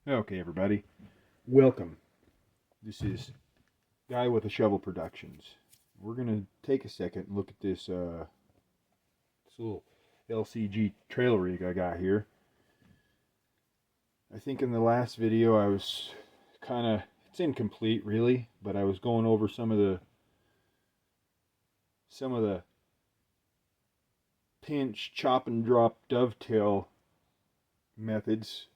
Okay, everybody, welcome. This is Guy with a Shovel Productions. We're gonna take a second and look at this little LCG trail rig I got here. I think in the last video I was it's incomplete really, but I was going over some of the pinch, chop and drop dovetail methods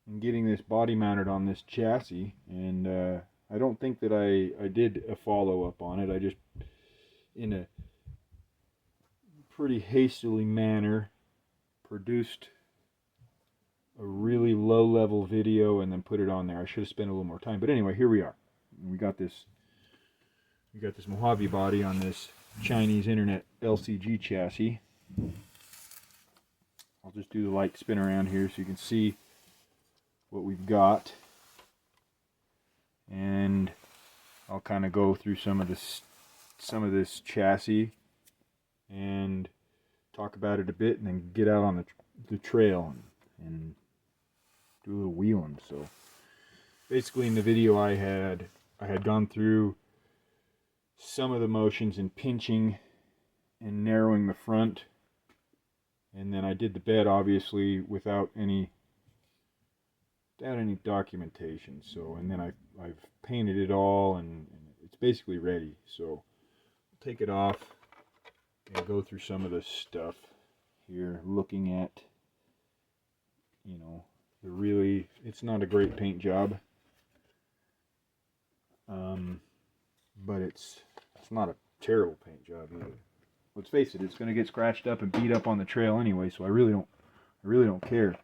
and getting this body mounted on this chassis, and I don't think that I did a follow-up on it. I just, in a pretty hastily manner, produced a really low-level video and then put it on there. I should have spent a little more time, but anyway, here we are. We got this Mojave body on this Chinese internet LCG chassis. I'll just do the light spin around here so you can see what we've got, and I'll kind of go through some of this chassis and talk about it a bit, and then get out on the trail and do a little wheeling. So basically, in the video I had gone through some of the motions in pinching and narrowing the front, and then I did the bed obviously without any documentation. So, and then I've painted it all, and it's basically ready. So I'll take it off and go through some of the stuff here, looking at, you know, it's not a great paint job, but it's not a terrible paint job either. Let's face it, it's going to get scratched up and beat up on the trail anyway, so I really don't care.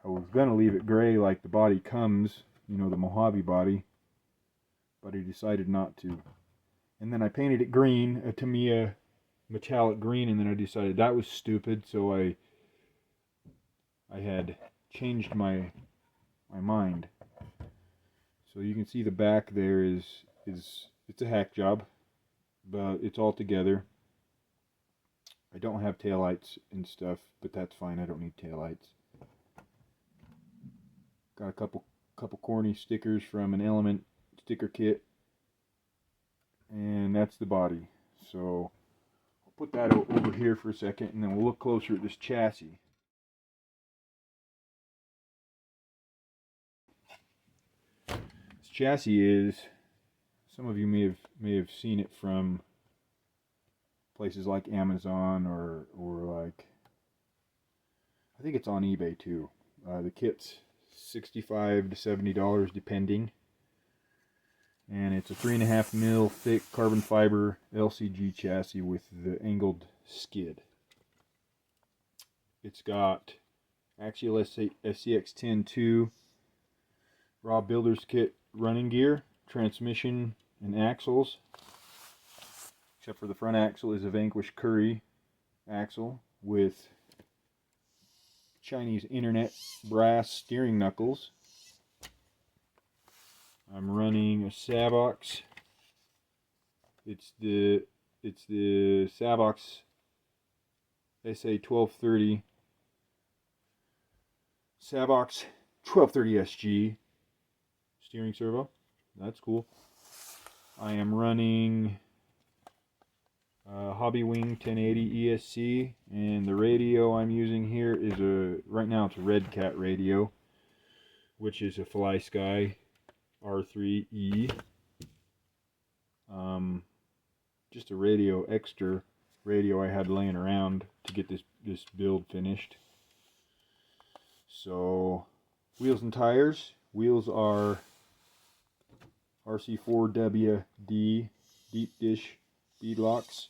I was going to leave it gray like the body comes, you know, the Mojave body, but I decided not to. And then I painted it green, a Tamiya metallic green, and then I decided that was stupid, so I had changed my mind. So you can see the back there it's a hack job, but it's all together. I don't have taillights and stuff, but that's fine. I don't need taillights. Got a couple corny stickers from an Element sticker kit, and that's the body. So I'll put that over here for a second, and then we'll look closer at this chassis. This chassis is, some of you may have seen it from places like Amazon or like, I think it's on eBay too. The kit's $65 to $70 depending, and it's a 3.5 mil thick carbon fiber LCG chassis with the angled skid. It's got axial SCX-10-2 raw builder's kit running gear, transmission, and axles, except for the front axle is a Vanquish Curry axle with Chinese internet brass steering knuckles. I'm running a Savox. It's the Savox SA1230 Savox 1230 SG steering servo. That's cool. I am running Hobby Wing 1080 ESC, and the radio I'm using here is right now it's a Red Cat radio, which is a Fly Sky R3E. Just a extra radio I had laying around to get this build finished. So, wheels and tires. Wheels are RC4WD deep dish beadlocks,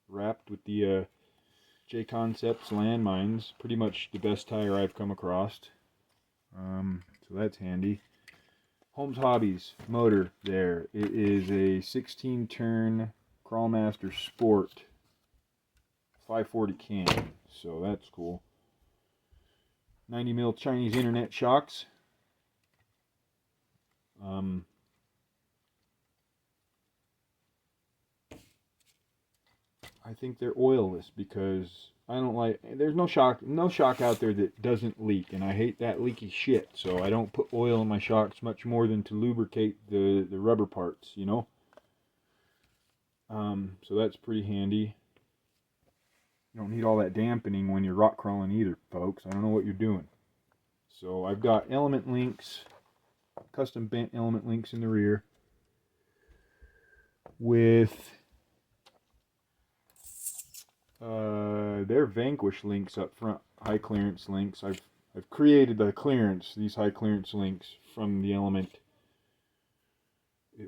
wrapped with the J Concepts landmines. Pretty much the best tire I've come across. So that's handy. Holmes Hobbies motor there. It is a 16 turn Crawlmaster Sport 540 cam, so that's cool. 90 mil Chinese internet shocks. I think they're oilless because I don't like, there's no shock out there that doesn't leak, and I hate that leaky shit, so I don't put oil in my shocks much more than to lubricate the rubber parts, you know. So that's pretty handy. You don't need all that dampening when you're rock crawling either, folks. I don't know what you're doing. So I've got element links, custom bent element links in the rear with their Vanquish links up front, high clearance links. I've created the clearance, these high clearance links from the element.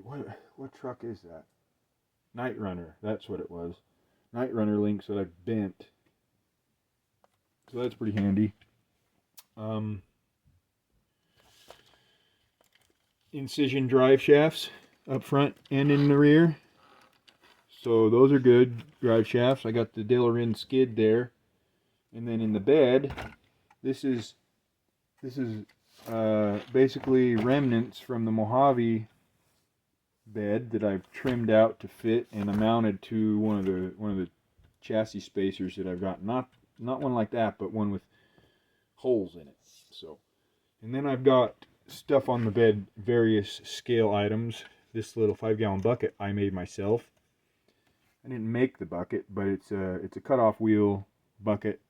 What truck is that? Night Runner, that's what it was. Night Runner links that I've bent. So that's pretty handy. Incision drive shafts up front and in the rear. So those are good drive shafts. I got the Delarin skid there. And then in the bed, this is basically remnants from the Mojave bed that I've trimmed out to fit and I mounted to one of the chassis spacers that I've got. Not one like that, but one with holes in it. So, and then I've got stuff on the bed, various scale items. This little 5-gallon bucket I made myself. I didn't make the bucket, but it's a cutoff wheel bucket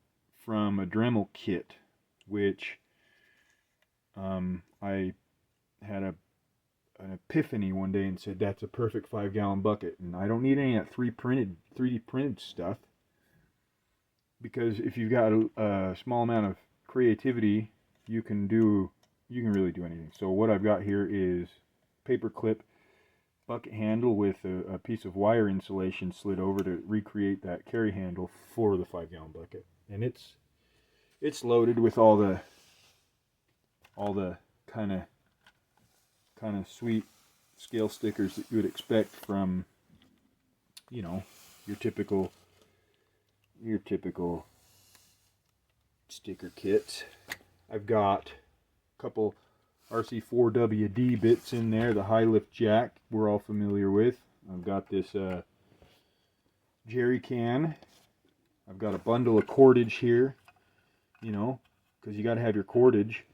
from a Dremel kit, which I had an epiphany one day and said that's a perfect 5-gallon bucket, and I don't need any of that 3D printed stuff, because if you've got a small amount of creativity, you can really do anything. So what I've got here is paper clip bucket handle with a piece of wire insulation slid over to recreate that carry handle for the 5-gallon bucket, and it's loaded with all the kind of sweet scale stickers that you would expect from, you know, your typical sticker kits. I've got a couple RC4WD bits in there, the high lift jack we're all familiar with. I've got this jerry can. I've got a bundle of cordage here, you know, because you got to have your cordage.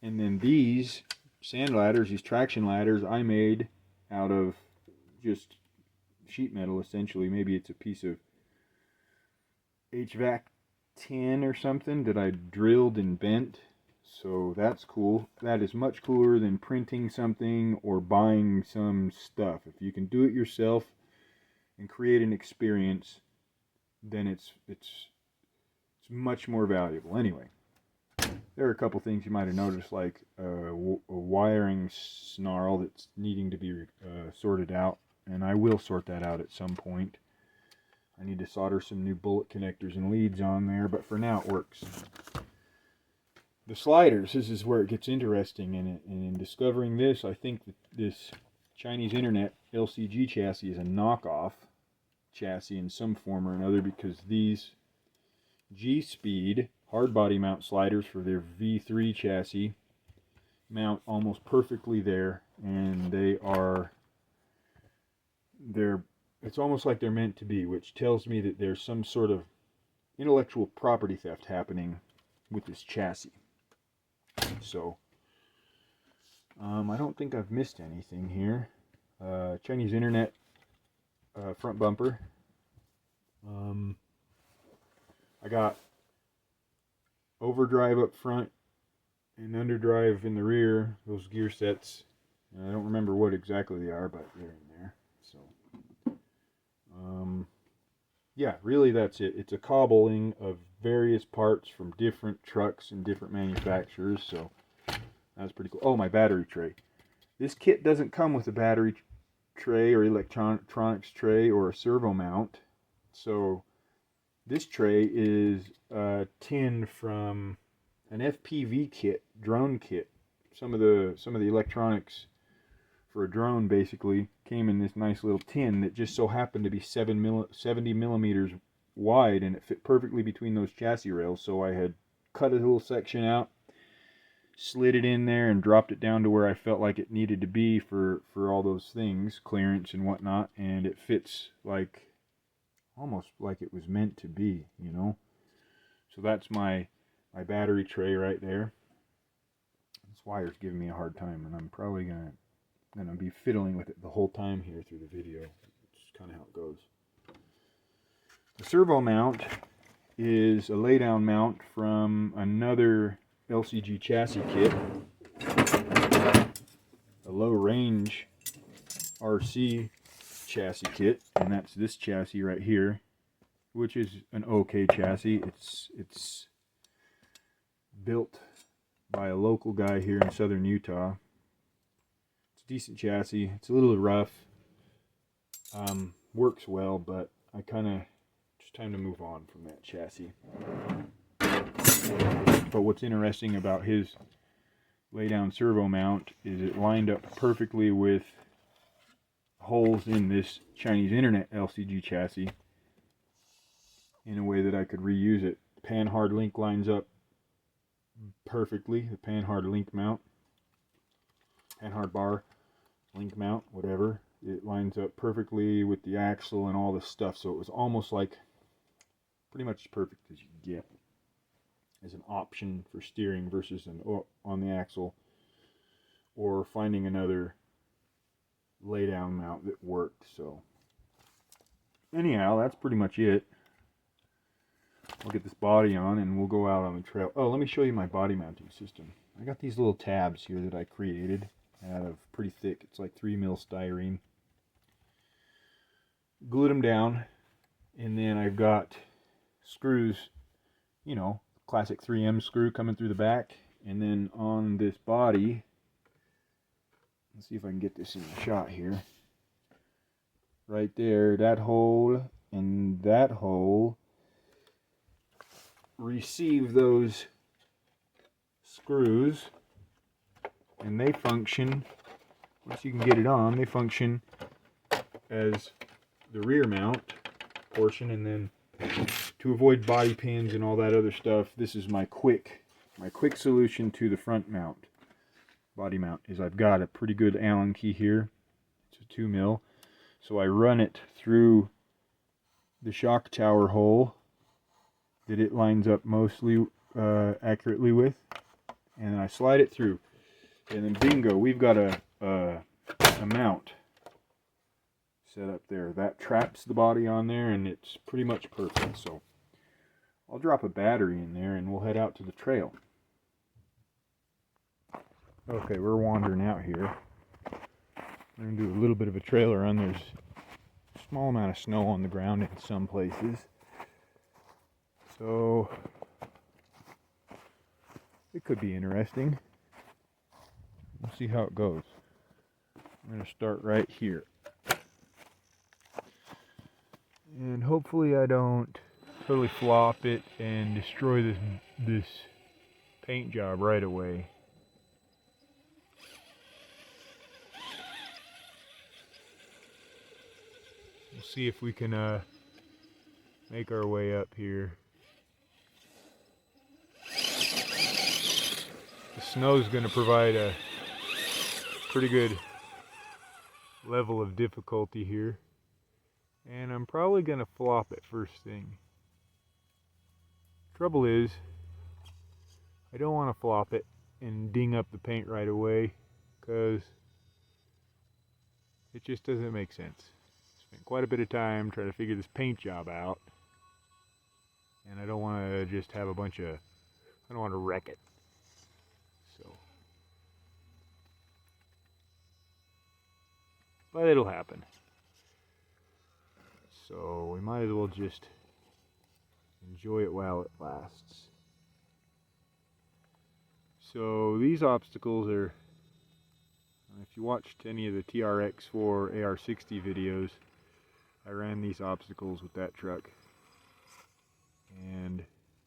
And then these sand ladders, these traction ladders, I made out of just sheet metal essentially. Maybe it's a piece of HVAC tin or something that I drilled and bent. So that's cool. That is much cooler than printing something or buying some stuff. If you can do it yourself and create an experience, then it's much more valuable. Anyway, there are a couple things you might have noticed, like a wiring snarl that's needing to be sorted out, and I will sort that out at some point. I need to solder some new bullet connectors and leads on there, but for now it works. The sliders, this is where it gets interesting, and in discovering this, I think that this Chinese internet LCG chassis is a knockoff chassis in some form or another, because these G-Speed hard body mount sliders for their V3 chassis mount almost perfectly there, and it's almost like they're meant to be, which tells me that there's some sort of intellectual property theft happening with this chassis. So I don't think I've missed anything here. Chinese internet front bumper. I got overdrive up front and underdrive in the rear, those gear sets. I don't remember what exactly they are, but they're in there. So yeah, really that's it. It's a cobbling of various parts from different trucks and different manufacturers, so that's pretty cool. Oh, my battery tray. This kit doesn't come with a battery tray or electronics tray or a servo mount, so this tray is a tin from an FPV kit, drone kit. Some of the electronics for a drone basically came in this nice little tin that just so happened to be 70 millimeters wide, and it fit perfectly between those chassis rails. So I had cut a little section out, slid it in there, and dropped it down to where I felt like it needed to be for all those things, clearance and whatnot, and it fits like almost like it was meant to be, you know. So that's my battery tray right there. This wire's giving me a hard time, and I'm probably gonna be fiddling with it the whole time here through the video. It's kind of how it goes. The servo mount is a laydown mount from another LCG chassis kit, a low range RC chassis kit, and that's this chassis right here, which is an okay chassis. It's built by a local guy here in southern Utah. It's a decent chassis. It's a little rough. Works well, but I kind of just time to move on from that chassis. But what's interesting about his laydown servo mount is it lined up perfectly with holes in this Chinese internet LCG chassis in a way that I could reuse it. The Panhard link lines up perfectly. The Panhard link mount, Panhard bar link mount, whatever, it lines up perfectly with the axle and all this stuff. So it was almost like pretty much as perfect as you can get as an option for steering versus an on the axle, or finding another laydown mount that worked. So anyhow, that's pretty much it. I'll get this body on and we'll go out on the trail. Oh, let me show you my body mounting system. I got these little tabs here that I created out of pretty thick, it's like 3mm styrene. Glued them down, and then I've got screws, you know, classic 3M screw coming through the back, and then on this body, let's see if I can get this in the shot here. Right there, that hole and that hole receive those screws, and they function, once you can get it on, they function as the rear mount portion, and then to avoid body pins and all that other stuff, this is my quick solution to the front mount, body mount, is I've got a pretty good Allen key here. It's a 2mm. So I run it through the shock tower hole that it lines up mostly accurately with, and I slide it through, and then bingo, we've got a mount set up there that traps the body on there, and it's pretty much perfect. So I'll drop a battery in there and we'll head out to the trail. Okay, we're wandering out here. We're going to do a little bit of a trail run. There's a small amount of snow on the ground in some places, so it could be interesting. We'll see how it goes. I'm going to start right here. And hopefully I don't totally flop it and destroy this paint job right away. We'll see if we can make our way up here. The snow is going to provide a pretty good level of difficulty here, and I'm probably going to flop it first thing. Trouble is, I don't want to flop it and ding up the paint right away, because it just doesn't make sense. Spent quite a bit of time trying to figure this paint job out, and I don't want to just have a bunch of, I don't want to wreck it. So, but it'll happen. So we might as well just enjoy it while it lasts. So these obstacles are, if you watched any of the TRX4 AR60 videos, I ran these obstacles with that truck, and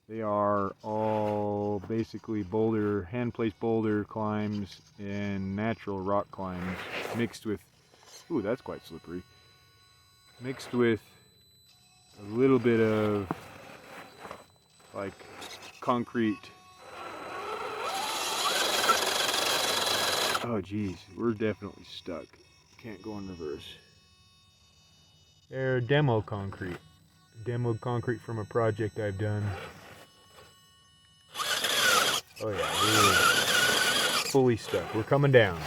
they are all basically boulder, hand-placed boulder climbs and natural rock climbs mixed with, ooh, that's quite slippery, mixed with a little bit of like concrete. Oh geez, we're definitely stuck. Can't go in reverse. They're demo concrete. demoed concrete from a project I've done. Oh yeah, we're fully stuck. We're coming down.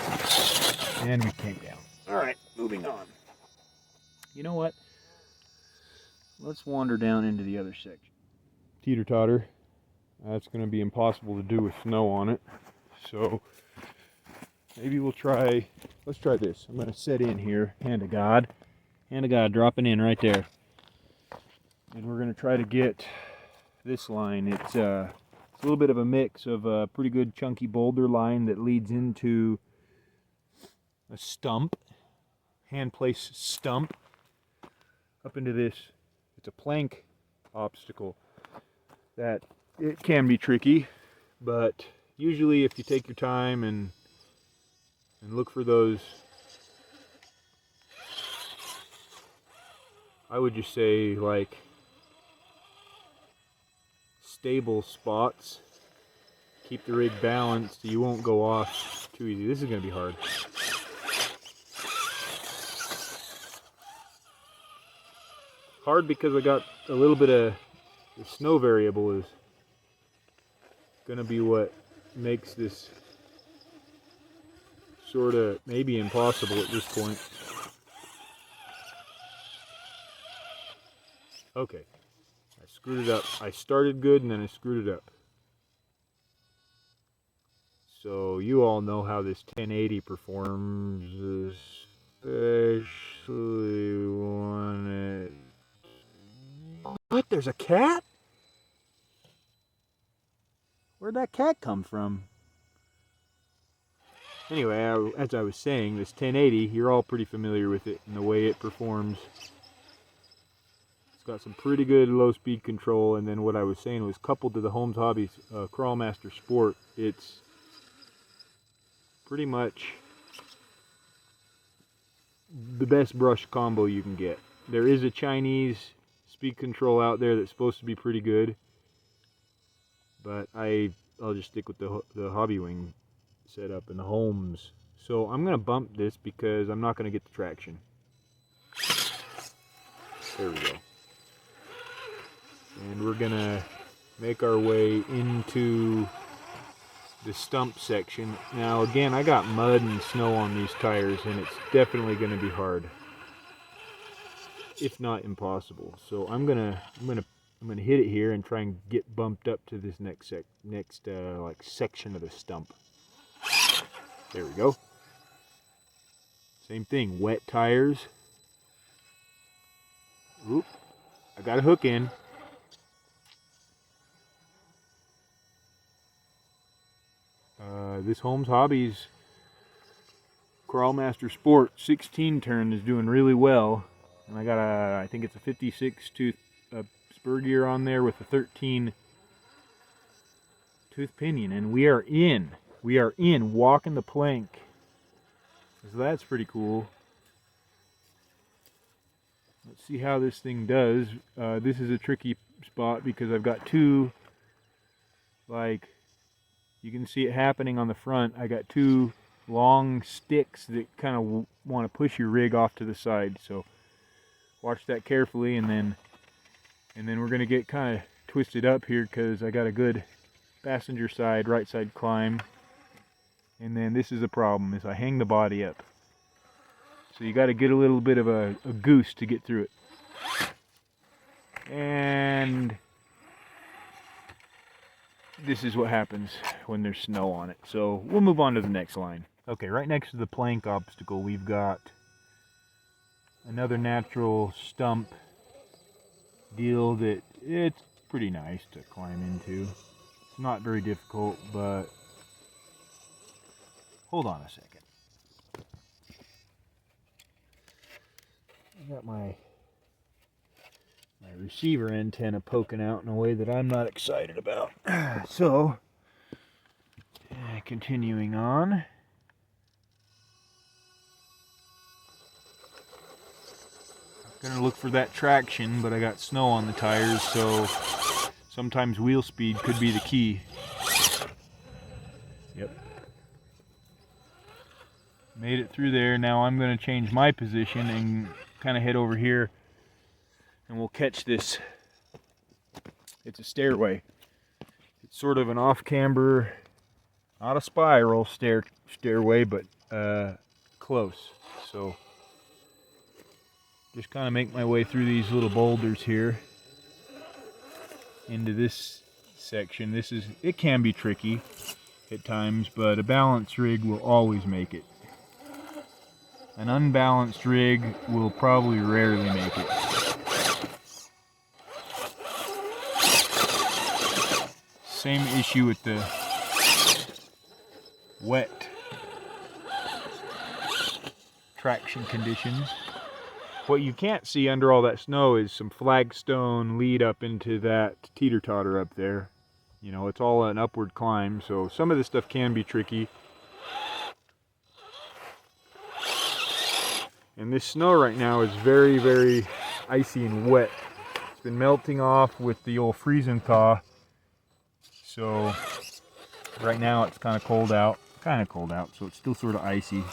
And we came down. Alright, moving on. You know what? Let's wander down into the other section. Teeter-totter. That's going to be impossible to do with snow on it. So, maybe we'll try, let's try this. I'm going to set in here, hand of God. Hand of God dropping in right there. And we're going to try to get this line. It's a little bit of a mix of a pretty good chunky boulder line that leads into a stump, hand place stump, up into this. It's a plank obstacle that it can be tricky, but usually if you take your time and look for those, I would just say like stable spots, keep the rig balanced, you won't go off too easy. This is going to be hard. Hard because I got a little bit of the snow variable is going to be what makes this sort of maybe impossible at this point. Okay, I screwed it up. I started good and then I screwed it up. So you all know how this 1080 performs, especially when it... What? There's a cat? Where'd that cat come from? Anyway, as I was saying, this 1080, you're all pretty familiar with it and the way it performs. It's got some pretty good low speed control, and then what I was saying was coupled to the Holmes Hobbies Crawlmaster Sport, it's pretty much the best brush combo you can get. There is a Chinese speed control out there that's supposed to be pretty good, but I'll just stick with the Hobby Wing setup and the Holmes. So I'm gonna bump this because I'm not gonna get the traction. There we go. And we're gonna make our way into the stump section. Now again, I got mud and snow on these tires, and it's definitely gonna be hard, if not impossible. So I'm gonna hit it here and try and get bumped up to this next like section of the stump. There we go. Same thing, wet tires. Oop, I got a hook in. This Holmes Hobbies Crawlmaster Sport 16 turn is doing really well. And I got I think it's a 56 tooth spur gear on there with a 13 tooth pinion. And we are in, walking the plank. So that's pretty cool. Let's see how this thing does. This is a tricky spot because I've got two, like, you can see it happening on the front. I got two long sticks that kind of want to push your rig off to the side. So watch that carefully, and then we're going to get kind of twisted up here because I got a good passenger side, right side climb. And then this is the problem, is I hang the body up. So you got to get a little bit of a goose to get through it. And this is what happens when there's snow on it. So we'll move on to the next line. Okay, right next to the plank obstacle, we've got another natural stump deal that it's pretty nice to climb into. It's not very difficult, but hold on a second. I got my receiver antenna poking out in a way that I'm not excited about. So, continuing on. I'm gonna look for that traction, but I got snow on the tires, so sometimes wheel speed could be the key. Yep. Made it through there. Now I'm gonna change my position and kind of head over here and we'll catch this. It's a stairway. It's sort of an off-camber, not a spiral stairway, but close. So just kind of make my way through these little boulders here into this section. It can be tricky at times, but a balanced rig will always make it. An unbalanced rig will probably rarely make it. Same issue with the wet traction conditions. What you can't see under all that snow is some flagstone lead up into that teeter-totter up there. You know, it's all an upward climb, so some of this stuff can be tricky. And this snow right now is very, very icy and wet. It's been melting off with the old freeze and thaw. So right now it's kind of cold out, so it's still sort of icy,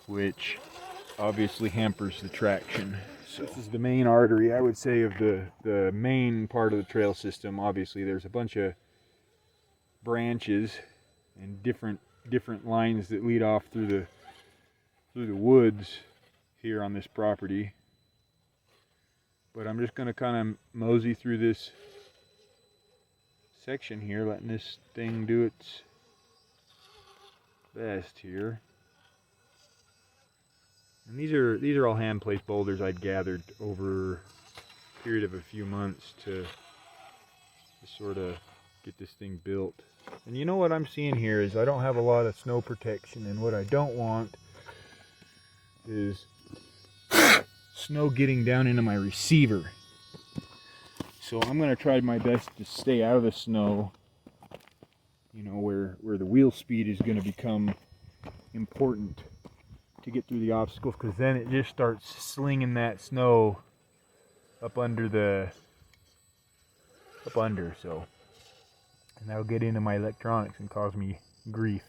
which obviously hampers the traction. So this is the main artery, I would say, of the main part of the trail system. Obviously there's a bunch of branches and different lines that lead off through the woods here on this property. But I'm just going to kind of mosey through this section here, letting this thing do its best here. And these are all hand placed boulders I'd gathered over a period of a few months to sort of get this thing built. And you know what I'm seeing here is I don't have a lot of snow protection, and what I don't want is snow getting down into my receiver. So I'm going to try my best to stay out of the snow, you know, where the wheel speed is going to become important to get through the obstacles, because then it just starts slinging that snow up under, so, and that'll get into my electronics and cause me grief.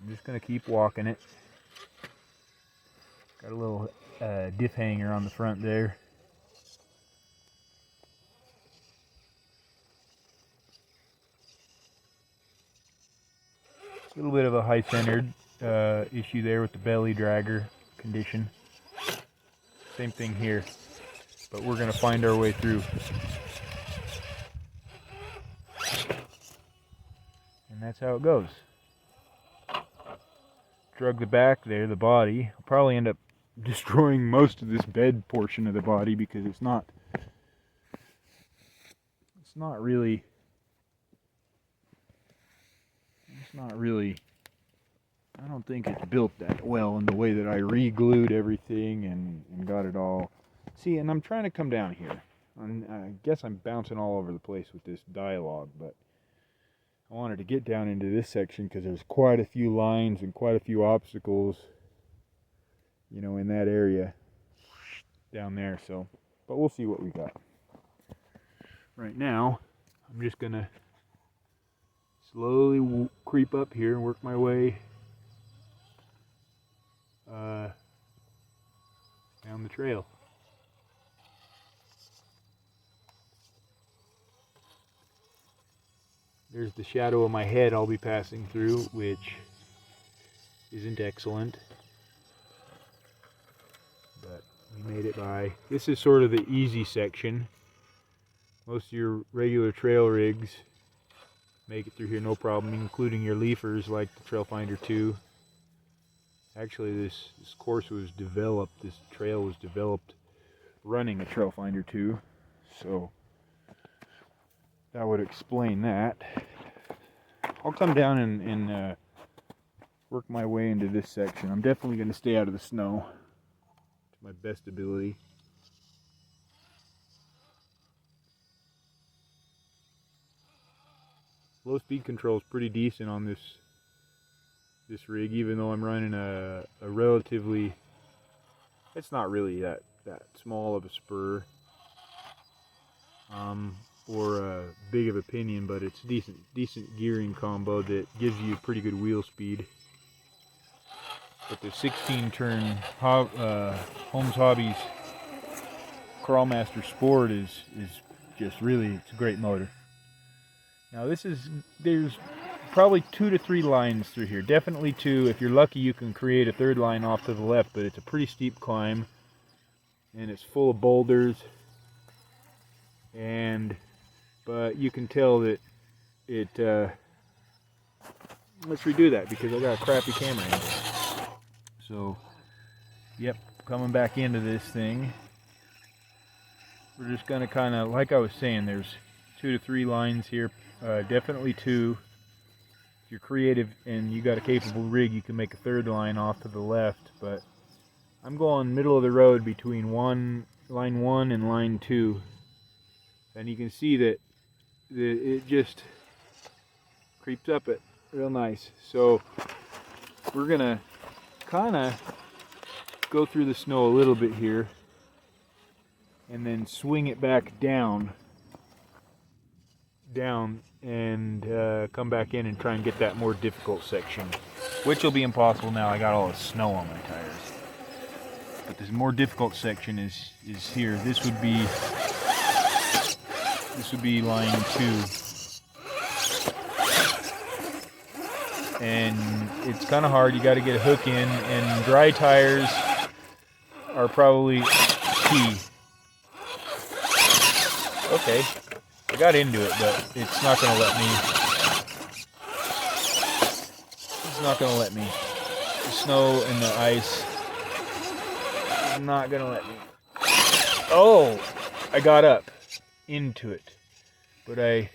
I'm just going to keep walking it. Got a little diff hanger on the front there. A little bit of a high-centered issue there with the belly dragger condition. Same thing here, but we're going to find our way through. And that's how it goes. Drug the back there, the body. I'll probably end up destroying most of this bed portion of the body because it's not really, I don't think it's built that well in the way that I re-glued everything and got it all. See, and I'm trying to come down here. I guess I'm bouncing all over the place with this dialogue, but I wanted to get down into this section because there's quite a few lines and quite a few obstacles, you know, in that area down there. So, but we'll see what we got. Right now, I'm just gonna slowly creep up here and work my way down the trail. There's the shadow of my head I'll be passing through, which isn't excellent, but we made it by. This is sort of the easy section. Most of your regular trail rigs make it through here no problem, including your leafers like the Trailfinder 2. Actually, this course was developed, this trail was developed running a Trailfinder 2, so that would explain that. I'll come down and work my way into this section. I'm definitely going to stay out of the snow to my best ability. Low speed control is pretty decent on this rig, even though I'm running a relatively, it's not really that small of a spur or a big of a pinion, but it's decent gearing combo that gives you pretty good wheel speed. But the 16 turn Holmes Hobbies Crawlmaster Sport is just really, it's a great motor. Now there's probably 2 to 3 lines through here. Definitely 2. If you're lucky, you can create a 3rd line off to the left, but it's a pretty steep climb, and it's full of boulders. But you can tell that it. Let's redo that because I got a crappy camera angle. So, yep, coming back into this thing. We're just gonna kind of, like I was saying, there's 2 to 3 lines here. Definitely 2. If you're creative and you got a capable rig, you can make a 3rd line off to the left. But I'm going middle of the road between line 1 and line 2, and you can see that it just creeps up it real nice. So we're gonna kind of go through the snow a little bit here and then swing it back down and come back in and try and get that more difficult section, which will be impossible now. I got all the snow on my tires. But this more difficult section is here. This would be line 2. And it's kind of hard. You got to get a hook in, and dry tires are probably key. Okay, I got into it, but it's not going to let me. It's not going to let me. The snow and the ice is not going to let me. Oh, I got up into it, but I'm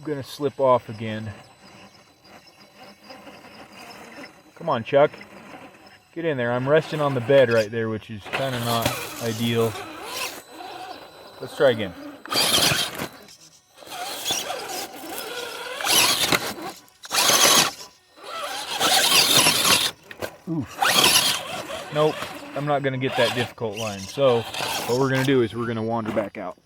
going to slip off again. Come on, Chuck. Get in there. I'm resting on the bed right there, which is kind of not ideal. Let's try again. Oof. Nope. I'm not going to get that difficult line. So what we're going to do is we're going to wander back out.